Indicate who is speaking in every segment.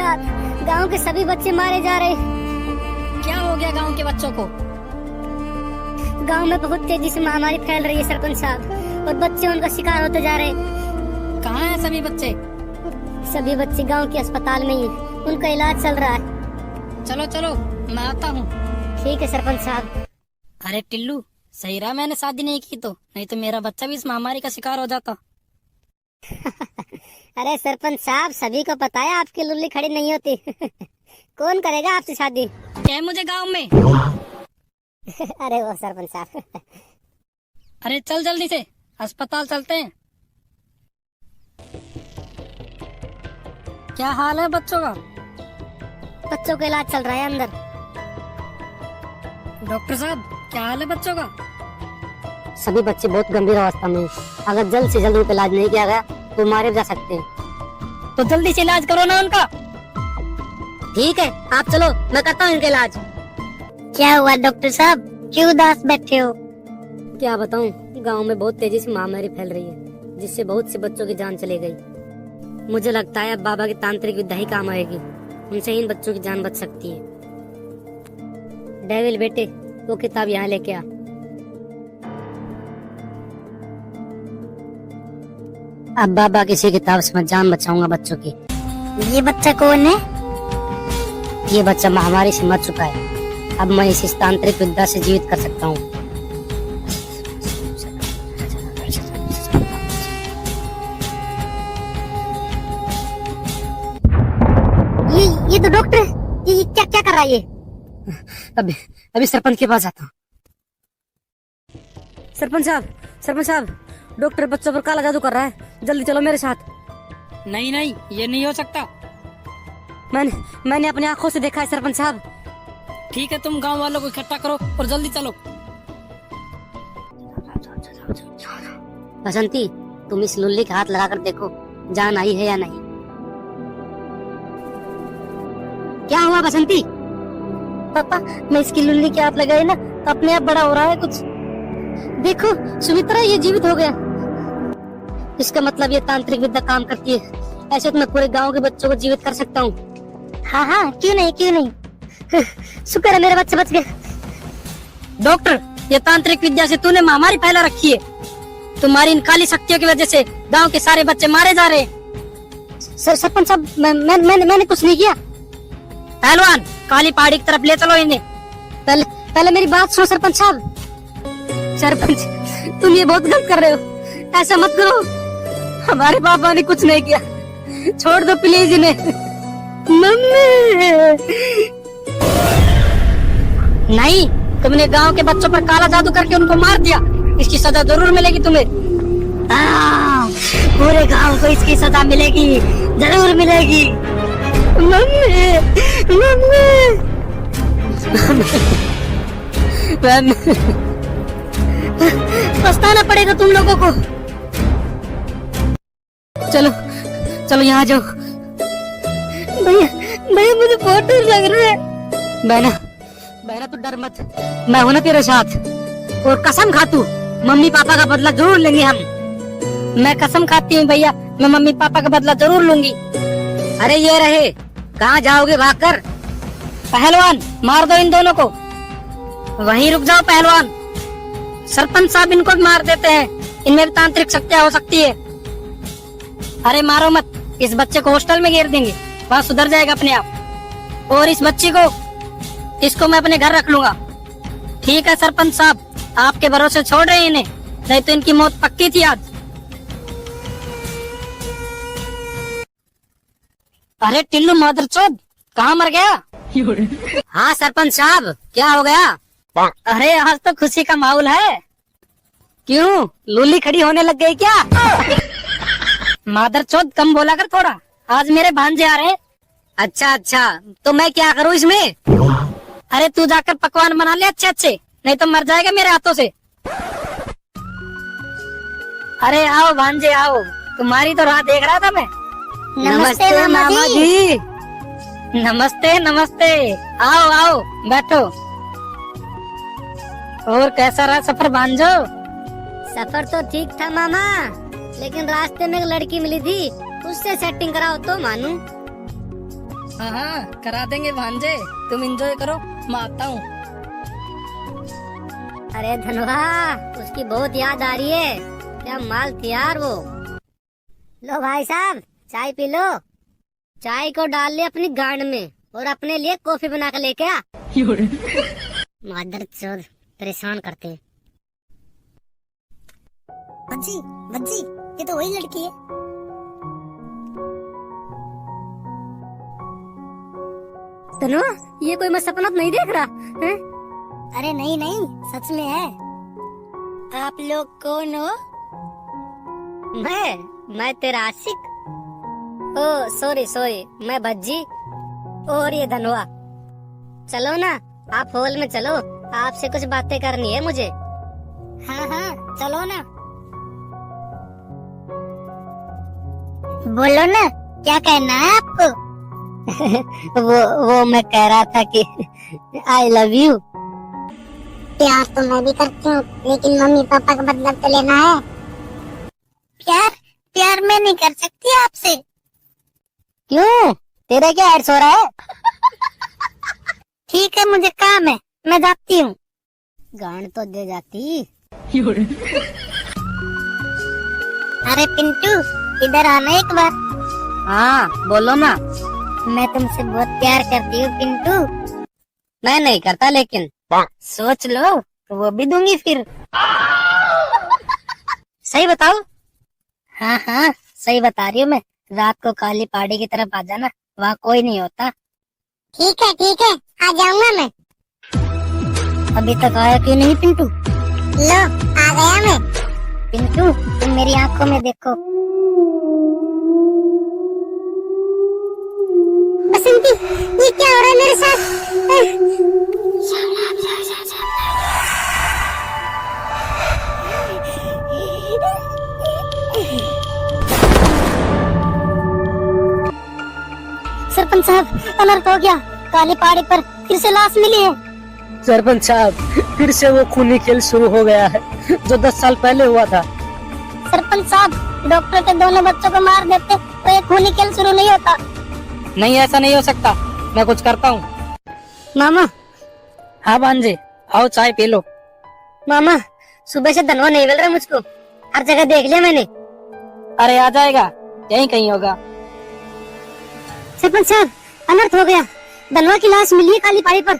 Speaker 1: साहब, गांव के सभी बच्चे मारे जा रहे।
Speaker 2: क्या हो गया गांव के बच्चों को?
Speaker 1: गांव में बहुत तेजी से महामारी फैल रही है सरपंच साहब, और बच्चे उनका शिकार होते जा रहे।
Speaker 2: कहाँ हैं सभी बच्चे?
Speaker 1: सभी बच्चे गांव के अस्पताल में ही, उनका इलाज चल रहा है।
Speaker 2: चलो चलो मैं आता हूँ।
Speaker 1: ठीक है सरपंच साहब।
Speaker 2: अरे टिल्लू, सही रहा मैंने शादी नहीं की तो, नहीं तो मेरा बच्चा भी इस महामारी का शिकार हो जाता।
Speaker 1: अरे सरपंच साहब, सभी को पता है आपकी लुल्ली खड़ी नहीं होती। कौन करेगा आपसे शादी?
Speaker 2: क्या है मुझे गांव में?
Speaker 1: अरे वो सरपंच साहब।
Speaker 2: अरे चल जल्दी से, अस्पताल चलते हैं। क्या हाल है बच्चों का?
Speaker 1: बच्चों का इलाज चल रहा है अंदर।
Speaker 2: डॉक्टर साहब, क्या हाल है बच्चों का?
Speaker 1: सभी बच्चे बहुत गंभीर अवस्था में हैं। अगर जल्द से जल्द उनका इलाज नहीं किया गया तो मारे जा सकते हैं।
Speaker 2: तो जल्दी से इलाज करो ना उनका।
Speaker 1: ठीक है, आप चलो, मैं करता हूँ इनका इलाज। क्या हुआ डॉक्टर साहब, क्यों उदास बैठे हो? क्या बताऊँ, गांव में बहुत तेजी से महामारी फैल रही है, जिससे बहुत से बच्चों की जान चली गई। मुझे लगता है अब बाबा की तांत्रिक विद्या ही काम आएगी, उनसे इन बच्चों की जान बच सकती है। डेविल बेटे, वो किताब यहाँ लेके आ। अब बाबा किसी किताब से मैं जान बचाऊंगा बच्चों की। ये बच्चा कौन है? ये बच्चा महामारी से मर चुका है, अब मैं इसे तांत्रिक विद्या से जीवित कर सकता हूँ। ये तो डॉक्टर है, ये क्या क्या कर रहा है ये? अभी सरपंच के पास जाता हूँ। सरपंच साहब, डॉक्टर बच्चों पर काला जादू कर रहा है, जल्दी चलो मेरे साथ।
Speaker 2: नहीं नहीं, ये नहीं हो सकता।
Speaker 1: मैंने अपनी आंखों से देखा है सरपंच साहब।
Speaker 2: ठीक है, तुम गांव वालों को इकट्ठा करो और जल्दी चलो।
Speaker 1: बसंती, तुम इस लुल्ली के हाथ लगाकर देखो, जान आई है या नहीं। क्या हुआ बसंती? पापा, मैं इसकी लुल्ली के हाथ लगाई ना तो अपने आप बड़ा हो रहा है कुछ। देखो सुमित्रा, ये जीवित हो गया। इसका मतलब ये तांत्रिक विद्या काम करती है। ऐसे तो मैं पूरे गांव के बच्चों को जीवित कर सकता हूँ। हाँ, क्यों नहीं। शुक्र है मेरा बच्चा बच गया।
Speaker 2: डॉक्टर, ये तांत्रिक विद्या से तूने महामारी फैला रखी है। तुम्हारी इन काली शक्तियों की वजह से गांव के सारे बच्चे मारे जा रहे हैं।
Speaker 1: सरपंच साहब, मैंने कुछ नहीं किया।
Speaker 2: पहलवान, काली पहाड़ी की तरफ ले चलो इन्हें।
Speaker 1: पहले मेरी बात सुनो सरपंच साहब। सरपंच, तुम ये बहुत गलत कर रहे हो, ऐसा मत करो। हमारे पापा ने कुछ नहीं किया, छोड़ दो प्लीज इन्हें। मम्मी।
Speaker 2: नहीं, तुमने गांव के बच्चों पर काला जादू करके उनको मार दिया, इसकी सजा जरूर मिलेगी तुम्हें।
Speaker 1: पूरे गांव को इसकी सजा मिलेगी, जरूर मिलेगी। मम्मी। पछताना पड़ेगा तुम लोगों को।
Speaker 2: चलो यहाँ जाओ।
Speaker 1: भैया मुझे बहुत डर लग रहा है।
Speaker 2: बहना तू डर मत, मैं हूं ना तेरे साथ। और कसम खा तू, मम्मी पापा का बदला जरूर लेंगे हम। मैं कसम खाती हूँ भैया, मैं मम्मी पापा का बदला जरूर लूंगी। अरे ये रहे, कहाँ जाओगे भागकर? पहलवान, मार दो इन दोनों को। वहीं रुक जाओ पहलवान, सरपंच साहब इनको भी मार देते हैं, इनमें भी तांत्रिक शक्तियाँ हो सकती है। अरे मारो मत, इस बच्चे को हॉस्टल में घेर देंगे, वहाँ सुधर जाएगा अपने आप। और इस बच्ची को, इसको मैं अपने घर रख लूंगा। ठीक है सरपंच साहब, आपके भरोसे छोड़ रहे हैं इन्हें, नहीं तो इनकी मौत पक्की थी आज। अरे टिल्लू मादरचोद, कहाँ मर गया? हाँ सरपंच साहब, क्या हो गया? अरे आज तो खुशी का माहौल है। क्यों, लूली खड़ी होने लग गई क्या? मादरचोद कम बोला कर थोड़ा, आज मेरे भांजे आ रहे। अच्छा, तो मैं क्या करूँ इसमें? अरे तू जाकर पकवान बना ले अच्छे, नहीं तो मर जाएगा मेरे हाथों से। अरे आओ भांजे आओ, तुम्हारी तो राह देख रहा था मैं।
Speaker 1: नमस्ते मामा जी।
Speaker 2: नमस्ते, आओ बैठो। और कैसा रहा सफर भांजो?
Speaker 1: सफर तो ठीक था मामा, लेकिन रास्ते में एक लड़की मिली थी, उससे सेटिंग कराओ तो मानू।
Speaker 2: हाँ हाँ करा देंगे भांजे, तुम एंजॉय करो, मैं आता हूँ।
Speaker 1: अरे धनवा, उसकी बहुत याद आ रही है। क्या माल थी यार वो। लो भाई साहब, चाय पी लो। चाय को डाल ले अपनी गांड में और अपने लिए कॉफी बना कर लेके आ। मादरचोद, परेशान करते हैं।
Speaker 3: बज्जी बज्जी, ये तो वही लड़की है।
Speaker 1: धनवा, ये कोई मैं सपना तो नहीं देख रहा है?
Speaker 3: अरे नहीं नहीं, सच में है। आप लोग कौन हो?
Speaker 1: मैं तेरा आशिक। ओ सॉरी सॉरी, मैं भज्जी और ये धनवा। चलो ना, आप हॉल में चलो, आपसे कुछ बातें करनी है मुझे।
Speaker 3: हाँ हाँ चलो ना। बोलो ना, क्या कहना है आपको?
Speaker 1: वो मैं कह रहा था कि आई लव यू।
Speaker 3: प्यार तो मैं भी करती हूँ, लेकिन मम्मी पापा का बदला तो लेना है। प्यार प्यार मैं नहीं कर सकती आपसे।
Speaker 1: क्यों, तेरा क्या ऐड हो रहा है?
Speaker 3: ठीक है, मुझे काम है, मैं जाती हूँ।
Speaker 1: गांड तो दे जाती।
Speaker 3: अरे पिंटू, इधर आना एक बार।
Speaker 2: हाँ बोलो ना।
Speaker 3: मैं तुमसे बहुत प्यार करती हूँ पिंटू।
Speaker 1: मैं नहीं करता, लेकिन
Speaker 3: सोच लो तो वो भी दूंगी फिर।
Speaker 1: सही बताओ।
Speaker 3: हाँ हाँ सही बता रही हूँ मैं। रात को काली पहाड़ी की तरफ आ जाना, वहाँ कोई नहीं होता। ठीक है, आ जाऊंगा मैं।
Speaker 1: अभी तक आया क्यों नहीं पिंटू?
Speaker 3: लो आ गया मैं। पिंटू, तुम मेरी आंखों में देखो। बसंती, ये क्या हो रहा है मेरे साथ? सरपंच साहब, अनर्थ हो गया। काली पहाड़ी पर फिर से लाश मिली है।
Speaker 2: सरपंच साहब, फिर से वो खूनी खेल शुरू हो गया है जो 10 साल पहले हुआ था।
Speaker 3: सरपंच साहब, डॉक्टर के दोनों बच्चों को मार देते तो ये खूनी खेल शुरू नहीं होता।
Speaker 2: नहीं, ऐसा नहीं हो सकता, मैं कुछ करता हूँ।
Speaker 1: मामा।
Speaker 2: हाँ भांजे, आओ चाय पी लो।
Speaker 1: मामा, सुबह से धनवा नहीं मिल रहा मुझको, हर जगह देख लिया मैंने।
Speaker 2: अरे आ जाएगा, यहीं कहीं होगा।
Speaker 1: सरपंच साहब, अनर्थ हो गया। धनवा की लाश मिली है काली पहाड़ी पर।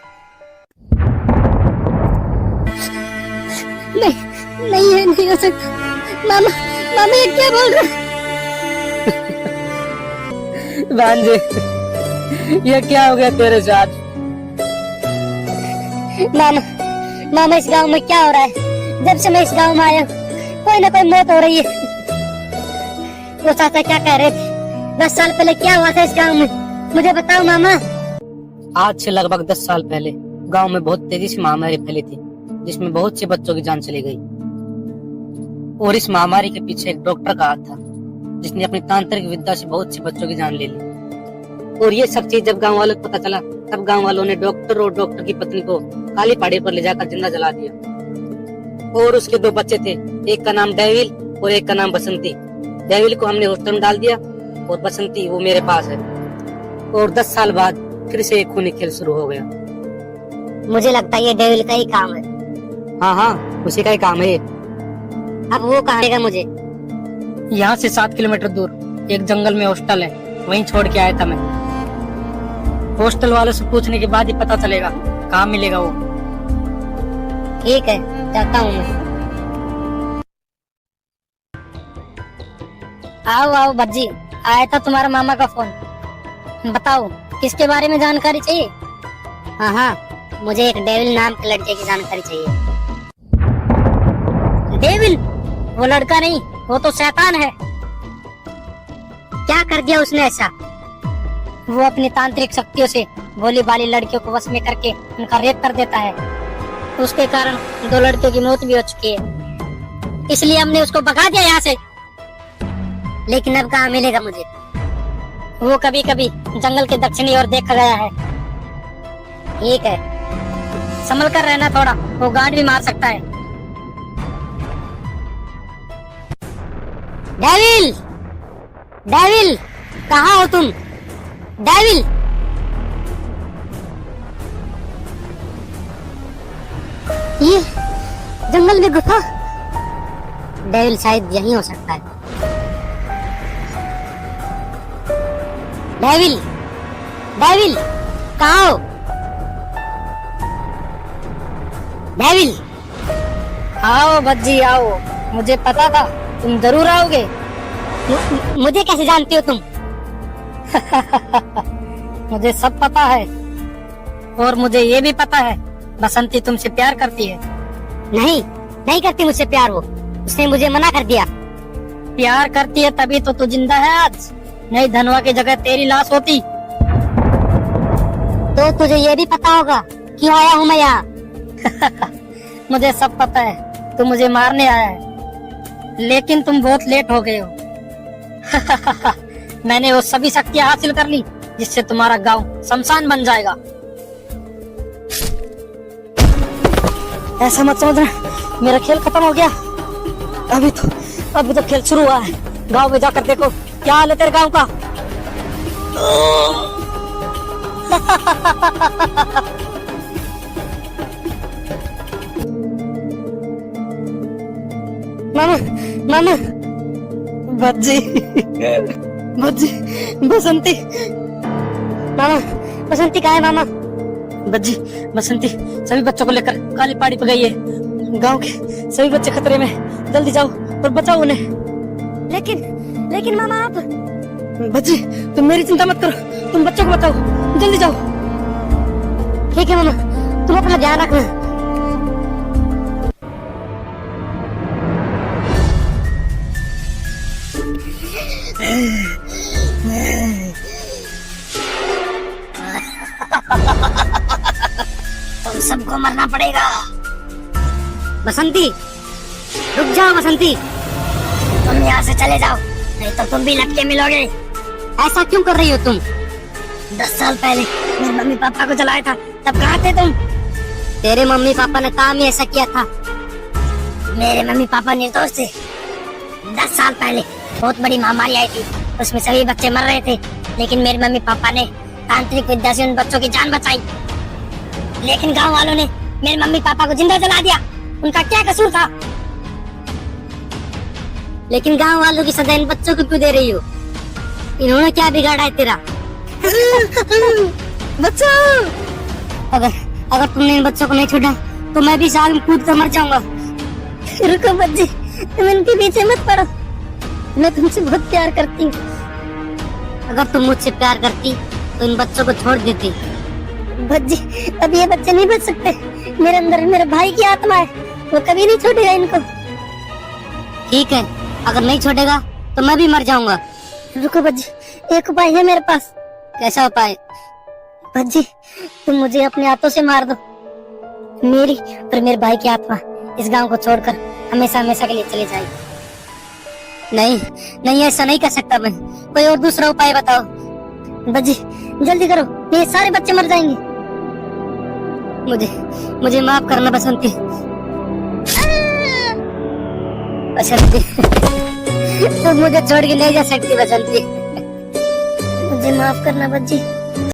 Speaker 1: नहीं है, नहीं हो सकता। मामा ये क्या बोल रहे?
Speaker 2: भांजे, ये क्या हो गया तेरे साथ?
Speaker 1: मामा इस गांव में क्या हो रहा है? जब से मैं इस गांव में आया, कोई ना कोई मौत हो रही है। वो चाचा क्या कह रहे थे? 10 साल पहले क्या हुआ था इस गांव में? मुझे बताओ मामा।
Speaker 2: आज से लगभग 10 साल पहले गांव में बहुत तेजी से महामारी फैली थी, जिसमें बहुत से बच्चों की जान चली गई। और इस महामारी के पीछे एक डॉक्टर का हाथ था, जिसने अपनी तांत्रिक विद्या से बहुत से बच्चों की जान ले ली। और ये सब चीज जब गांव वालों को पता चला, तब गांव वालों ने डॉक्टर और डॉक्टर की पत्नी को काली पहाड़ी पर ले जाकर जिंदा जला दिया। और उसके 2 बच्चे थे, एक का नाम डेविल और एक का नाम बसंती। डेविल को हमने हॉस्टल में डाल दिया और बसंती वो मेरे पास है। और 10 साल बाद फिर से एक खूनी खेल शुरू हो गया।
Speaker 1: मुझे लगता है ये डेविल का ही काम है।
Speaker 2: हाँ, उसी का ही काम है ये।
Speaker 1: अब वो कहाँ रहेगा मुझे?
Speaker 2: यहाँ से 7 किलोमीटर दूर एक जंगल में हॉस्टल है, वहीं छोड़ के आया था मैं। हॉस्टल वालों से पूछने के बाद ही पता चलेगा कहाँ मिलेगा वो।
Speaker 1: ठीक है, जाता हूँ मैं। आओ भज्जी, आया था तुम्हारा मामा का फोन। बताओ, किसके बारे में जानकारी चाहिए? हाँ, मुझे एक डेविल नाम के लड़के की जानकारी चाहिए। डेविल? वो लड़का नहीं, वो तो शैतान है। क्या कर दिया उसने ऐसा? वो अपनी तांत्रिक शक्तियों से भोली भाली लड़कियों को वश में करके उनका रेप कर देता है। उसके कारण 2 लड़कियों की मौत भी हो चुकी है। इसलिए हमने उसको भगा दिया यहाँ से। लेकिन अब कहाँ मिलेगा मुझे? वो कभी कभी जंगल के दक्षिणी ओर देखा गया है। ठीक है, संभल कर रहना थोड़ा, वो गार्ड भी मार सकता है। डेविल, डेविल, कहाँ हो तुम? डेविल, ये जंगल में गुफा, डेविल शायद यही हो सकता है। डेविल, डेविल कहाँ हो? डेविल,
Speaker 2: आओ भज्जी आओ, मुझे पता था तुम जरूर आओगे।
Speaker 1: मुझे कैसे जानती हो तुम?
Speaker 2: मुझे सब पता है, और मुझे ये भी पता है बसंती तुमसे प्यार करती है।
Speaker 1: नहीं, नहीं करती मुझसे प्यार वो, उसने मुझे मना कर दिया।
Speaker 2: प्यार करती है तभी तो तू जिंदा है आज, नहीं धनवा की जगह तेरी लाश होती।
Speaker 1: तो तुझे ये भी पता होगा क्यों आया हूँ मैं यहाँ?
Speaker 2: मुझे सब पता है, तू मुझे मारने आया है, लेकिन तुम बहुत लेट हो गए हो। मैंने वो सभी शक्तियाँ हासिल कर ली जिससे तुम्हारा गांव शमशान बन जाएगा। ऐसा मत समझना मेरा खेल खत्म हो गया, अभी तो खेल शुरू हुआ है। गांव में जाकर देखो क्या हाल है तेरे गांव का।
Speaker 1: मामा, मामा,
Speaker 2: भज्जी, भज्जी, बसंती,
Speaker 1: मामा, बसंती कहाँ है मामा?
Speaker 2: भज्जी, बसंती सभी बच्चों को लेकर काली पहाड़ी पे गई है। गांव के सभी बच्चे खतरे में, जल्दी जाओ और बचाओ उन्हें।
Speaker 1: लेकिन मामा आप।
Speaker 2: भज्जी तुम मेरी चिंता मत करो, तुम बच्चों को बचाओ, जल्दी जाओ।
Speaker 1: ठीक है मामा, तुम अपना ध्यान रखना।
Speaker 2: तुम सबको मरना पड़ेगा।
Speaker 1: बसंती, रुक जाओ बसंती,
Speaker 2: तुम यहाँ से चले जाओ, नहीं तो तुम भी लटके मिलोगे।
Speaker 1: ऐसा क्यों कर रही हो तुम?
Speaker 2: 10 साल पहले मेरे मम्मी पापा को जलाया था, तब कहाँ थे तुम?
Speaker 1: तेरे मम्मी पापा ने काम ही ऐसा किया था।
Speaker 2: मेरे मम्मी पापा निर्दोष थे। 10 साल पहले बहुत बड़ी महामारी आई थी, उसमें सभी बच्चे मर रहे थे, लेकिन मेरे मम्मी पापा ने तांत्रिक विद्या से उन बच्चों की जान बचाई। लेकिन गांव वालों ने मेरे मम्मी पापा को जिंदा जला दिया, उनका क्या कसूर था?
Speaker 1: लेकिन गांव वालों की सजा इन बच्चों को क्यों दे रही हो? इन्होंने क्या बिगाड़ा है तेरा?
Speaker 2: बच्चों,
Speaker 1: अगर तुमने इन बच्चों को नहीं छोड़ा तो मैं भी इस आग में कूद कर मर जाऊंगा।
Speaker 2: रुको बच्ची, तुम इनके पीछे मत पड़ो, मैं तुमसे बहुत प्यार करती हूँ।
Speaker 1: अगर तुम मुझसे प्यार करती तो इन बच्चों को छोड़ देती।
Speaker 2: भज्जी, अब ये बच्चे नहीं बच सकते, मेरे अंदर मेरे भाई की आत्मा है, वो कभी नहीं छोड़ेगा इनको।
Speaker 1: ठीक है, अगर नहीं छोड़ेगा तो मैं भी मर जाऊंगा।
Speaker 2: रुको भज्जी, एक उपाय है मेरे पास।
Speaker 1: कैसा उपाय?
Speaker 2: भज्जी, तुम मुझे अपने हाथों से मार दो, मेरी और मेरे भाई की आत्मा इस गांव को छोड़कर हमेशा हमेशा के लिए चली जाएगी।
Speaker 1: नहीं नहीं, ऐसा नहीं कर सकता मैं, कोई और दूसरा उपाय बताओ।
Speaker 2: भज्जी जल्दी करो, ये सारे बच्चे मर जाएंगे।
Speaker 1: मुझे माफ करना बसंती। बसंती तुम मुझे छोड़ के नहीं जा सकती बसंती।
Speaker 2: मुझे माफ करना भज्जी।